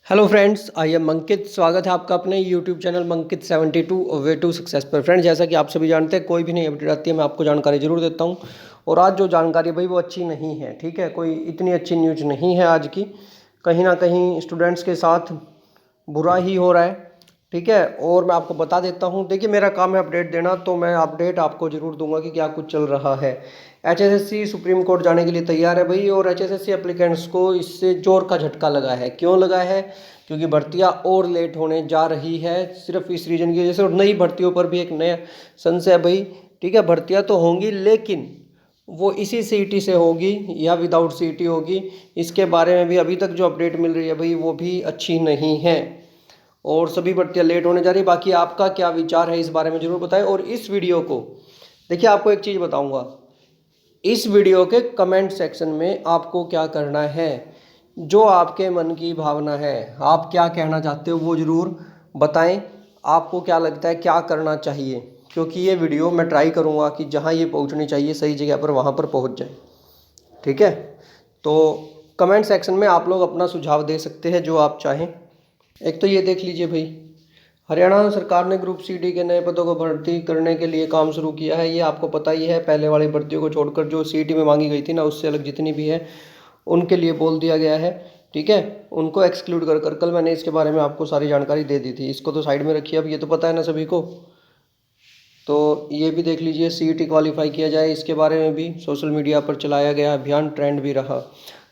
Hello friends, I am Ankit. स्वागत है आपका अपने YouTube channel Mankit 72 way to success पर। फ्रेंड्स, जैसा कि आप सभी जानते हैं, कोई भी नई अपडेट आती है मैं आपको जानकारी ज़रूर देता हूं। और आज जो जानकारी है भाई वो अच्छी नहीं है, ठीक है। कोई इतनी अच्छी न्यूज़ नहीं है आज की। कहीं ना कहीं स्टूडेंट्स के साथ बुरा ही हो रहा है, ठीक है। और मैं आपको बता देता हूँ, देखिए मेरा काम है अपडेट देना, तो मैं अपडेट आपको ज़रूर दूंगा कि क्या कुछ चल रहा है। एचएसएससी सुप्रीम कोर्ट जाने के लिए तैयार है भाई, और एचएसएससी एप्लीकेंट्स को इससे जोर का झटका लगा है। क्यों लगा है? क्योंकि भर्तियां और लेट होने जा रही है, सिर्फ इस रीजन की वजह से। और नई भर्तियों पर भी एक नया संशय है भाई, ठीक है। भर्तियां तो होंगी, लेकिन वो इसी सीईटी से होगी या विदाउट सीईटी होगी, इसके बारे में भी अभी तक जो अपडेट मिल रही है भाई वो भी अच्छी नहीं है। और सभी भर्तियां लेट होने जा रही है। बाकी आपका क्या विचार है इस बारे में ज़रूर बताएं। और इस वीडियो को देखिए, आपको एक चीज़ बताऊंगा, इस वीडियो के कमेंट सेक्शन में आपको क्या करना है, जो आपके मन की भावना है, आप क्या कहना चाहते हो वो ज़रूर बताएं। आपको क्या लगता है क्या करना चाहिए, क्योंकि ये वीडियो मैं ट्राई करूँगा कि जहाँ ये पहुँचनी चाहिए सही जगह पर वहाँ पर पहुँच जाए, ठीक है। तो कमेंट सेक्शन में आप लोग अपना सुझाव दे सकते हैं जो आप चाहें। एक तो ये देख लीजिए भाई, हरियाणा सरकार ने ग्रुप सी डी के नए पदों को भर्ती करने के लिए काम शुरू किया है। ये आपको पता ही है, पहले वाली भर्तियों को छोड़कर जो सीईटी में मांगी गई थी ना, उससे अलग जितनी भी है उनके लिए बोल दिया गया है, ठीक है। उनको एक्सक्लूड कर कर कल मैंने इसके बारे में आपको सारी जानकारी दे दी थी। इसको तो साइड में रखिए, अब ये तो पता है ना सभी को। तो ये भी देख लीजिए, सीईटी क्वालिफाई किया जाए, इसके बारे में भी सोशल मीडिया पर चलाया गया अभियान, ट्रेंड भी रहा।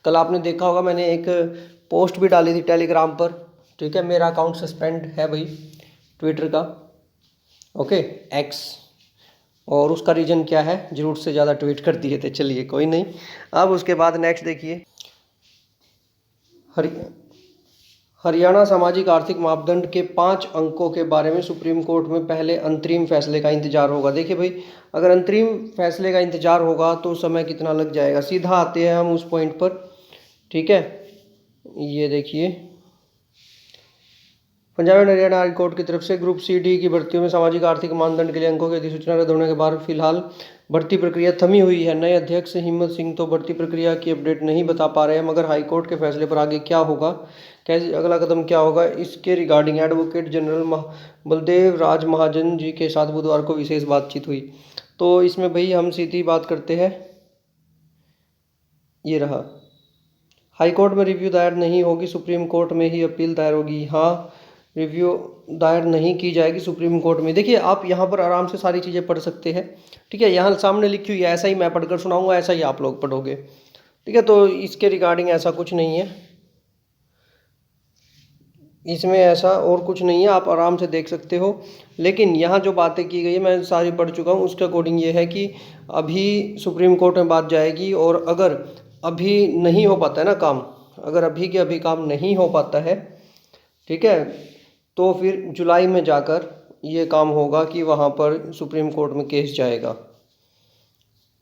कल आपने देखा होगा, मैंने एक पोस्ट भी डाली थी टेलीग्राम पर, ठीक है। मेरा अकाउंट सस्पेंड है भाई ट्विटर का, ओके, एक्स। और उसका रीज़न क्या है, ज़रूरत से ज़्यादा ट्वीट कर दिए थे, चलिए कोई नहीं। अब उसके बाद नेक्स्ट देखिए, हरि हरियाणा सामाजिक आर्थिक मापदंड के 5 अंकों के बारे में सुप्रीम कोर्ट में पहले अंतरिम फैसले का इंतजार होगा। देखिए भाई, अगर अंतरिम फैसले का इंतजार होगा तो समय कितना लग जाएगा। सीधा आते हैं हम उस पॉइंट पर, ठीक है। ये देखिए, Punjab and Haryana high court की तरफ से ग्रुप सी डी की भर्तियों में सामाजिक आर्थिक मानदंड के लिए अंकों की अधिसूचना रद्द होने के बाद फिलहाल भर्ती प्रक्रिया थमी हुई है। नए अध्यक्ष हिम्मत सिंह तो भर्ती प्रक्रिया की अपडेट नहीं बता पा रहे हैं, मगर हाईकोर्ट के फैसले पर आगे क्या होगा, कैसे अगला कदम क्या होगा, इसके रिगार्डिंग एडवोकेट जनरल बलदेव राज महाजन जी के साथ बुधवार को विशेष बातचीत हुई। तो इसमें भाई हम सीधी बात करते हैं, ये रहा, हाईकोर्ट में रिव्यू दायर नहीं होगी, सुप्रीम कोर्ट में ही अपील दायर होगी। हाँ, रिव्यू दायर नहीं की जाएगी सुप्रीम कोर्ट में। देखिए, आप यहाँ पर आराम से सारी चीज़ें पढ़ सकते हैं, ठीक है। यहाँ सामने लिखी हुई है, ऐसा ही मैं पढ़कर सुनाऊंगा, ऐसा ही आप लोग पढ़ोगे, ठीक है। तो इसके रिगार्डिंग ऐसा कुछ नहीं है, इसमें ऐसा और कुछ नहीं है, आप आराम से देख सकते हो। लेकिन यहाँ जो बातें की गई है मैं सारी पढ़ चुका हूँ। उसके अकॉर्डिंग ये है कि अभी सुप्रीम कोर्ट में बात जाएगी, और अगर अभी नहीं हो पाता है ना काम, अगर अभी के अभी काम नहीं हो पाता है, ठीक है, तो फिर जुलाई में जाकर ये काम होगा कि वहाँ पर सुप्रीम कोर्ट में केस जाएगा,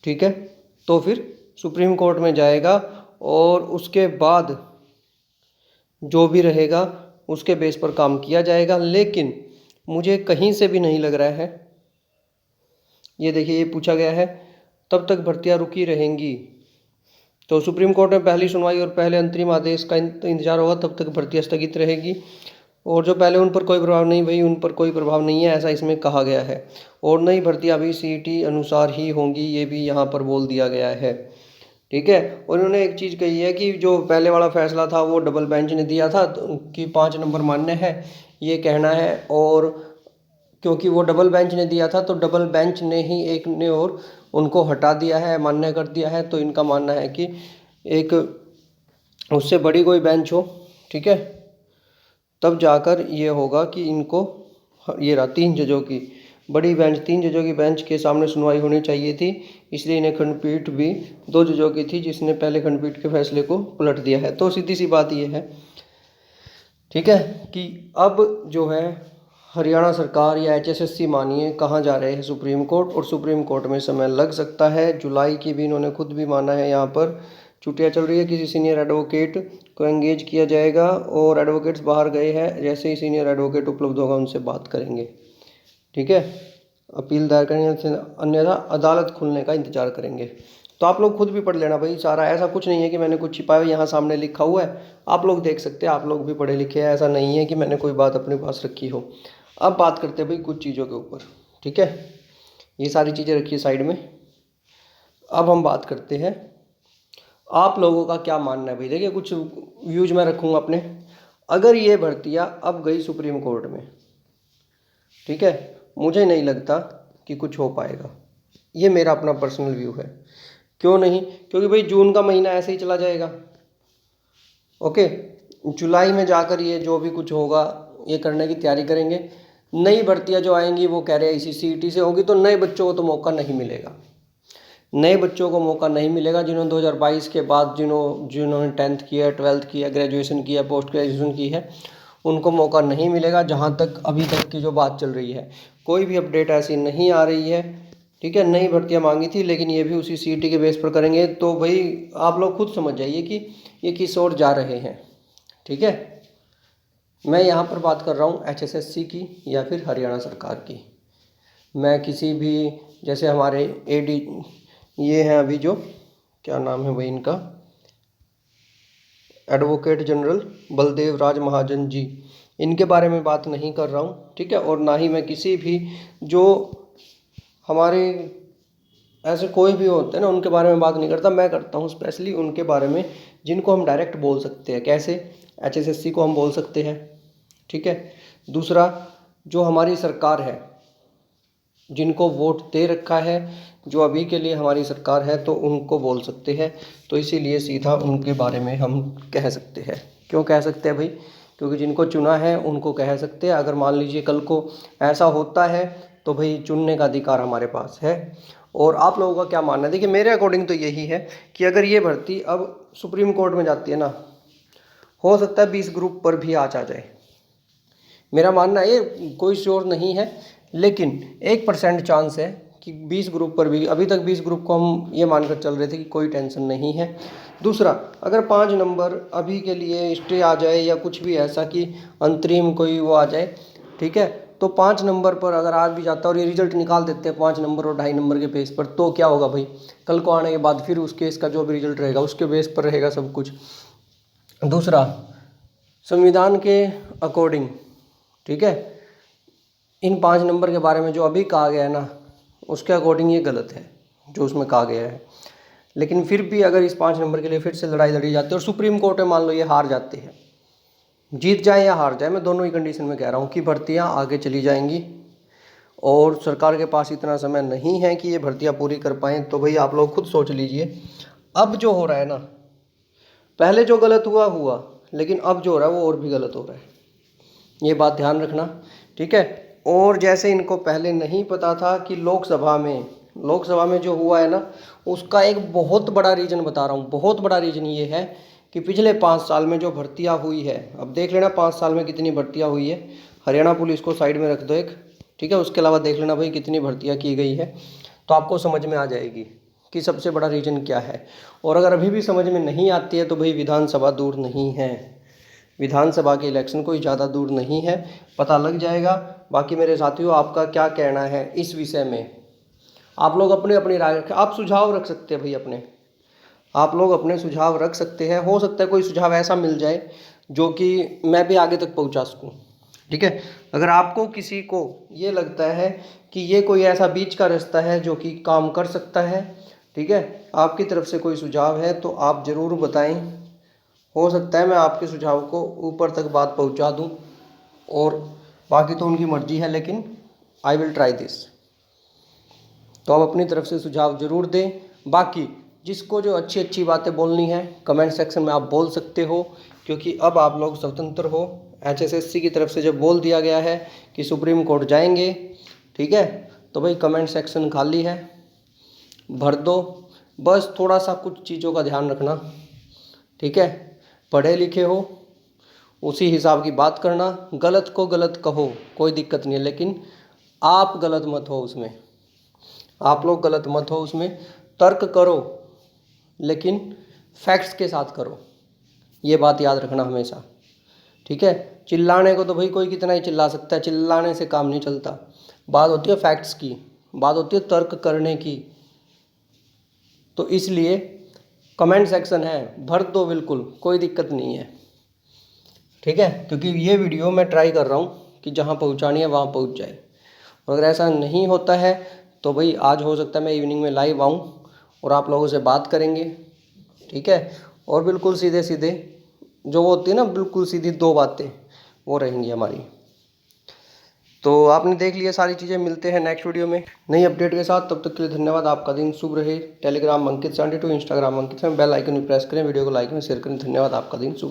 ठीक है। तो फिर सुप्रीम कोर्ट में जाएगा, और उसके बाद जो भी रहेगा उसके बेस पर काम किया जाएगा। लेकिन मुझे कहीं से भी नहीं लग रहा है, ये देखिए, ये पूछा गया है तब तक भर्तियां रुकी रहेंगी। तो सुप्रीम कोर्ट में पहली सुनवाई और पहले अंतरिम आदेश का इंतजार होगा, तब तक भर्तियां स्थगित रहेगी। और जो पहले, उन पर कोई प्रभाव नहीं भाई, उन पर कोई प्रभाव नहीं है, ऐसा इसमें कहा गया है। और नई भर्तियां भी सीईटी अनुसार ही होंगी, ये भी यहाँ पर बोल दिया गया है, ठीक है। और उन्होंने एक चीज़ कही है कि जो पहले वाला फैसला था वो डबल बेंच ने दिया था कि 5 नंबर मान्य है, ये कहना है। और क्योंकि वो डबल बेंच ने दिया था, तो डबल बेंच ने ही एक ने और उनको हटा दिया है, मान्य कर दिया है। तो इनका मानना है कि एक उससे बड़ी कोई बेंच हो, ठीक है, तब जाकर ये होगा कि इनको, ये रहा 3 जजों की बड़ी बेंच, 3 जजों की बेंच के सामने सुनवाई होनी चाहिए थी, इसलिए इन्हें खंडपीठ भी 2 जजों की थी, जिसने पहले खंडपीठ के फैसले को पलट दिया है। तो सीधी सी बात ये है, ठीक है, कि अब जो है हरियाणा सरकार या एचएसएससी मानिए कहाँ जा रहे हैं, सुप्रीम कोर्ट। और सुप्रीम कोर्ट में समय लग सकता है, जुलाई की भी इन्होंने खुद भी माना है। यहाँ पर छुट्टियाँ चल रही है, किसी सीनियर एडवोकेट को एंगेज किया जाएगा, और एडवोकेट्स बाहर गए हैं, जैसे ही सीनियर एडवोकेट उपलब्ध होगा उनसे बात करेंगे, ठीक है। अपील दायर करेंगे, अन्यथा अदालत खुलने का इंतजार करेंगे। तो आप लोग खुद भी पढ़ लेना भाई सारा, ऐसा कुछ नहीं है कि मैंने कुछ छिपाया, यहाँ सामने लिखा हुआ है, आप लोग देख सकते हैं, आप लोग भी पढ़े लिखे हैं, ऐसा नहीं है कि मैंने कोई बात अपने पास रखी हो। अब बात करते हैं भाई कुछ चीज़ों के ऊपर, ठीक है, ये सारी चीज़ें रखिए साइड में। अब हम बात करते हैं आप लोगों का क्या मानना है भाई। देखिए कुछ व्यूज मैं रखूँगा अपने। अगर ये भर्तियाँ अब गई सुप्रीम कोर्ट में, ठीक है, मुझे नहीं लगता कि कुछ हो पाएगा, ये मेरा अपना पर्सनल व्यू है। क्यों नहीं? क्योंकि भाई जून का महीना ऐसे ही चला जाएगा, ओके, जुलाई में जाकर ये जो भी कुछ होगा ये करने की तैयारी करेंगे। नई भर्तियां जो आएंगी वो कह रहे हैं इसी सीईटी से होगी, तो नए बच्चों को तो मौका नहीं मिलेगा, नए बच्चों को मौका नहीं मिलेगा। जिन्होंने 2022 के बाद जिन्होंने 10th किया, 12th किया, ग्रेजुएशन किया, पोस्ट ग्रेजुएशन की है, उनको मौका नहीं मिलेगा। जहाँ तक अभी तक की जो बात चल रही है, कोई भी अपडेट ऐसी नहीं आ रही है, ठीक है। नई भर्तियां मांगी थी लेकिन ये भी उसी सीईटी के बेस पर करेंगे। तो भाई आप लोग खुद समझ जाइए कि ये किस ओर जा रहे हैं, ठीक है। मैं यहाँ पर बात कर रहा हूँ एचएसएससी की या फिर हरियाणा सरकार की। मैं किसी भी, जैसे हमारे एडी ये हैं अभी जो, क्या नाम है भाई इनका, एडवोकेट जनरल बलदेव राज महाजन जी, इनके बारे में बात नहीं कर रहा हूँ, ठीक है। और ना ही मैं किसी भी जो हमारे ऐसे कोई भी होते हैं ना उनके बारे में बात नहीं करता। मैं करता हूँ स्पेशली उनके बारे में जिनको हम डायरेक्ट बोल सकते हैं। कैसे? एचएसएससी को हम बोल सकते हैं, ठीक है। दूसरा, जो हमारी सरकार है, जिनको वोट दे रखा है, जो अभी के लिए हमारी सरकार है, तो उनको बोल सकते हैं। तो इसीलिए सीधा उनके बारे में हम कह सकते हैं। क्यों कह सकते हैं भाई? क्योंकि जिनको चुना है उनको कह सकते हैं। अगर मान लीजिए कल को ऐसा होता है तो भाई चुनने का अधिकार हमारे पास है। और आप लोगों का क्या मानना है? देखिए मेरे अकॉर्डिंग तो यही है कि अगर ये भर्ती अब सुप्रीम कोर्ट में जाती है ना, हो सकता है 20 ग्रुप पर भी आ जाए। मेरा मानना है, ये कोई श्योर नहीं है, लेकिन 1% चांस है कि 20 ग्रुप पर भी। अभी तक 20 ग्रुप को हम ये मानकर चल रहे थे कि कोई टेंशन नहीं है। दूसरा, अगर 5 नंबर अभी के लिए स्टे आ जाए या कुछ भी ऐसा कि अंतरिम कोई वो आ जाए, ठीक है, तो 5 नंबर पर अगर आज भी जाता है और ये रिजल्ट निकाल देते हैं 5 नंबर और 2.5 नंबर के बेस पर, तो क्या होगा भाई? कल को आने के बाद फिर उस केस का जो भी रिजल्ट रहेगा उसके बेस पर रहेगा सब कुछ। दूसरा, संविधान के अकॉर्डिंग, ठीक है, इन 5 नंबर के बारे में जो अभी कहा गया है ना, उसके अकॉर्डिंग ये गलत है जो उसमें कहा गया है। लेकिन फिर भी अगर इस 5 नंबर के लिए फिर से लड़ाई लड़ी जाती है और सुप्रीम कोर्ट में मान लो ये हार जाते हैं, जीत जाए या हार जाए, मैं दोनों ही कंडीशन में कह रहा हूँ कि भर्तियाँ आगे चली जाएंगी और सरकार के पास इतना समय नहीं है कि ये भर्तियाँ पूरी कर पाएँ। तो भाई आप लोग खुद सोच लीजिए, अब जो हो रहा है ना, पहले जो गलत हुआ हुआ, लेकिन अब जो हो रहा है वो और भी गलत हो रहा है, ये बात ध्यान रखना, ठीक है। और जैसे इनको पहले नहीं पता था कि लोकसभा में जो हुआ है ना, उसका एक बहुत बड़ा रीज़न बता रहा हूँ। बहुत बड़ा रीज़न ये है कि पिछले 5 साल में जो भर्तियाँ हुई है, अब देख लेना 5 साल में कितनी भर्तियाँ हुई है। हरियाणा पुलिस को साइड में रख दो एक, ठीक है, उसके अलावा देख लेना भाई कितनी भर्तियाँ की गई है, तो आपको समझ में आ जाएगी कि सबसे बड़ा रीज़न क्या है। और अगर अभी भी समझ में नहीं आती है तो भाई विधानसभा दूर नहीं है, विधानसभा के इलेक्शन कोई ज़्यादा दूर नहीं है, पता लग जाएगा। बाकी मेरे साथियों, आपका क्या कहना है इस विषय में? आप लोग अपनी अपनी राय रखें, आप सुझाव रख सकते हैं भाई अपने, आप लोग अपने सुझाव रख सकते हैं। हो सकता है कोई सुझाव ऐसा मिल जाए जो कि मैं भी आगे तक पहुंचा सकूं, ठीक है। अगर आपको किसी को ये लगता है कि ये कोई ऐसा बीच का रास्ता है जो कि काम कर सकता है, ठीक है, आपकी तरफ से कोई सुझाव है तो आप ज़रूर बताएं। हो सकता है मैं आपके सुझाव को ऊपर तक बात पहुंचा दूं, और बाकी तो उनकी मर्जी है, लेकिन आई विल ट्राई दिस। तो आप अपनी तरफ से सुझाव ज़रूर दें। बाकी जिसको जो अच्छी अच्छी बातें बोलनी है कमेंट सेक्शन में आप बोल सकते हो, क्योंकि अब आप लोग स्वतंत्र हो। एचएसएससी की तरफ से जब बोल दिया गया है कि सुप्रीम कोर्ट जाएंगे, ठीक है, तो भाई कमेंट सेक्शन खाली है, भर दो। बस थोड़ा सा कुछ चीज़ों का ध्यान रखना, ठीक है। पढ़े लिखे हो, उसी हिसाब की बात करना। गलत को गलत कहो, कोई दिक्कत नहीं है, लेकिन आप गलत मत हो उसमें, आप लोग गलत मत हो उसमें। तर्क करो लेकिन फैक्ट्स के साथ करो, ये बात याद रखना हमेशा, ठीक है। चिल्लाने को तो भाई कोई कितना ही चिल्ला सकता है, चिल्लाने से काम नहीं चलता। बात होती है फैक्ट्स की, बात होती है तर्क करने की। तो इसलिए कमेंट सेक्शन है, भर दो बिल्कुल, कोई दिक्कत नहीं है, ठीक है। क्योंकि ये वीडियो मैं ट्राई कर रहा हूँ कि जहाँ पहुँचानी है वहाँ पहुँच जाए। और अगर ऐसा नहीं होता है तो भाई आज हो सकता है मैं इवनिंग में लाइव आऊँ और आप लोगों से बात करेंगे, ठीक है। और बिल्कुल सीधे सीधे जो होती है ना, बिल्कुल सीधी दो बातें वो रहेंगी हमारी। तो आपने देख लिया सारी चीज़ें। मिलते हैं नेक्स्ट वीडियो में नई अपडेट के साथ, तब तक के लिए धन्यवाद। आपका दिन शुभ रहे। टेलीग्राम अंकित 72, इंस्टाग्राम अंकित, बेल आइकन भी प्रेस करें, वीडियो को लाइक में शेयर करें। धन्यवाद, आपका दिन शुभ।